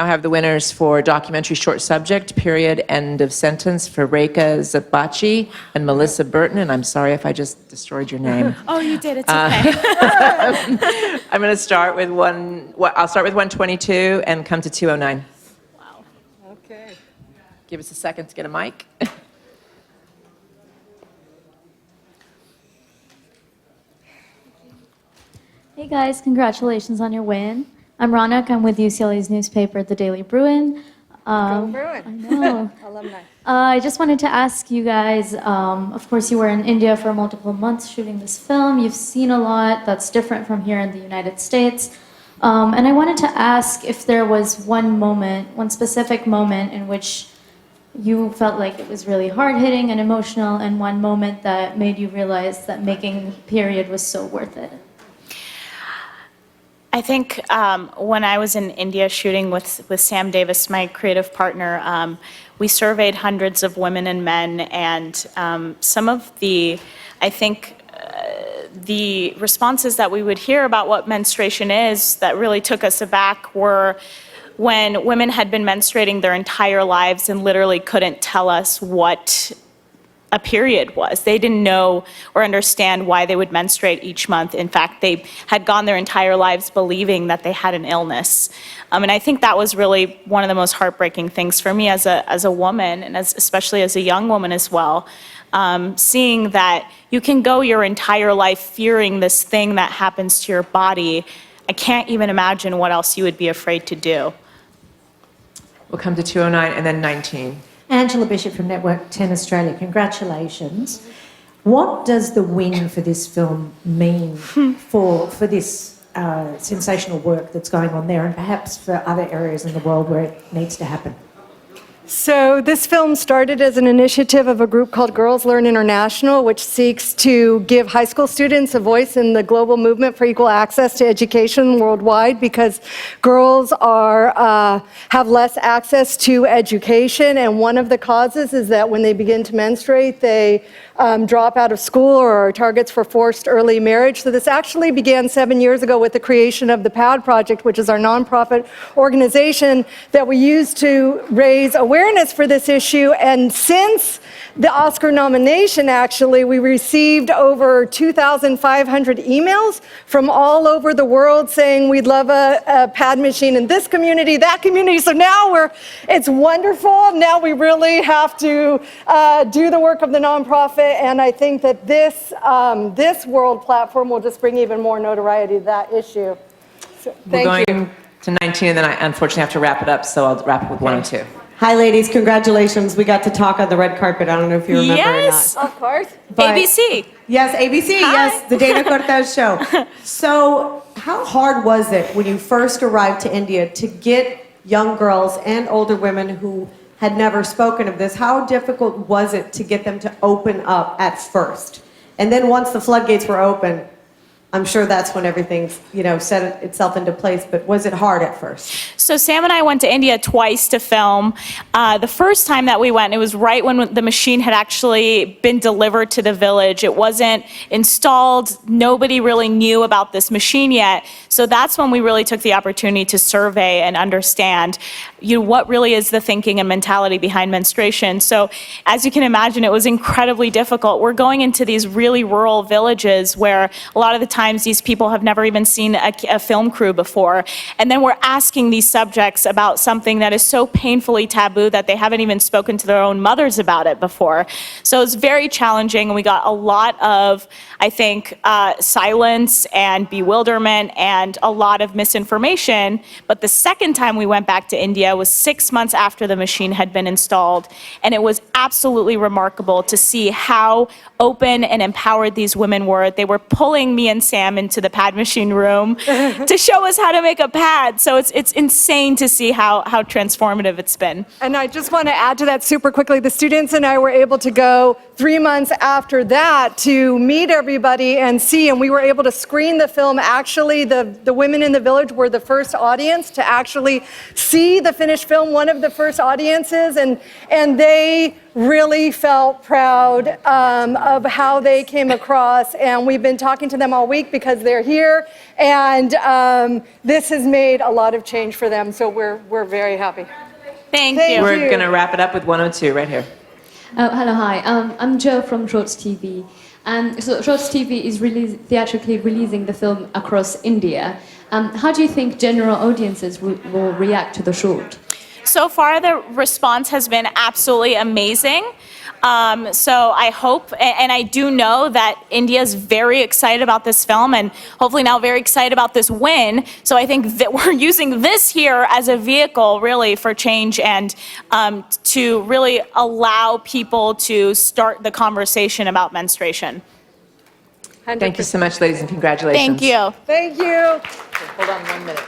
now have the winners for documentary short subject, period, end of sentence for Reka Zabachi and Melissa Burton. And I'm sorry if I just destroyed your name. Oh, you did. It's okay. I'm going to start with I'll start with 122 and come to 209. Wow. Okay. Give us a second to get a mic. Hey guys, congratulations on your win. I'm Ronak. I'm with UCLA's newspaper, The Daily Bruin. Go Bruin. I know. Alumni. I just wanted to ask you guys, of course you were in India for multiple months shooting this film. You've seen a lot that's different from here in the United States. And I wanted to ask if there was one specific moment in which you felt like it was really hard-hitting and emotional, and one moment that made you realize that making Period was so worth it. I think when I was in India shooting with Sam Davis, my creative partner, we surveyed hundreds of women and men, and some of the responses that we would hear about what menstruation is that really took us aback were when women had been menstruating their entire lives and literally couldn't tell us what a period was. They didn't know or understand why they would menstruate each month. In fact, they had gone their entire lives believing that they had an illness. And I think that was really one of the most heartbreaking things for me as a woman, and especially as a young woman as well. Seeing that you can go your entire life fearing this thing that happens to your body. I can't even imagine what else you would be afraid to do. We'll come to 209 and then 19. Angela Bishop from Network 10 Australia, congratulations. What does the win for this film mean for this sensational work that's going on there, and perhaps for other areas in the world where it needs to happen? So this film started as an initiative of a group called Girls Learn International, which seeks to give high school students a voice in the global movement for equal access to education worldwide, because girls have less access to education, and one of the causes is that when they begin to menstruate, they drop out of school or are targets for forced early marriage. So this actually began 7 years ago with the creation of the PAD Project, which is our nonprofit organization that we use to raise awareness for this issue. And since the Oscar nomination, actually, we received over 2,500 emails from all over the world saying we'd love a pad machine in this community, that community. So now it's wonderful. Now we really have to do the work of the nonprofit, and I think that this world platform will just bring even more notoriety to that issue. So, We're going to 19, and then I unfortunately have to wrap it up, so I'll wrap it with 102. Hi, ladies. Congratulations. We got to talk on the red carpet. I don't know if you remember Yes, or not. Of course. But- ABC. Yes, ABC. Hi. Yes, the Dana Cortez show. So how hard was it when you first arrived to India to get young girls and older women who had never spoken of this? How difficult was it to get them to open up at first? And then once the floodgates were open, I'm sure that's when everything, set itself into place, but was it hard at first? So Sam and I went to India twice to film. The first time that we went, it was right when the machine had actually been delivered to the village. It wasn't installed. Nobody really knew about this machine yet. So that's when we really took the opportunity to survey and understand, what really is the thinking and mentality behind menstruation. So as you can imagine, it was incredibly difficult. We're going into these really rural villages where a lot of the times these people have never even seen a film crew before. And then we're asking these subjects about something that is so painfully taboo that they haven't even spoken to their own mothers about it before. So it's very challenging, and we got a lot of, I think, silence and bewilderment and a lot of misinformation. But the second time we went back to India was 6 months after the machine had been installed, and it was absolutely remarkable to see how open and empowered these women were. They were pulling me and Sam into the pad machine room to show us how to make a pad. So it's insane to see how transformative it's been. And I just want to add to that super quickly. The students and I were able to go 3 months after that to meet everybody and see, and we were able to screen the film. Actually, the women in the village were the first audience to actually see the finished film, one of the first audiences, and they really felt proud of how they came across. And we've been talking to them all week. week because they're here. And this has made a lot of change for them, so we're very happy. Thank Thank you. We're you. going to wrap it up with 102 right here. Hello, hi. I'm Joe from Shorts TV. So Shorts TV is theatrically releasing the film across India. How do you think general audiences will react to the short? So far, the response has been absolutely amazing. So I hope, and I do know that India is very excited about this film and hopefully now very excited about this win. So I think that we're using this here as a vehicle really for change and to really allow people to start the conversation about menstruation. Thank you so much, ladies, and congratulations. Thank you. Thank you. Hold on 1 minute.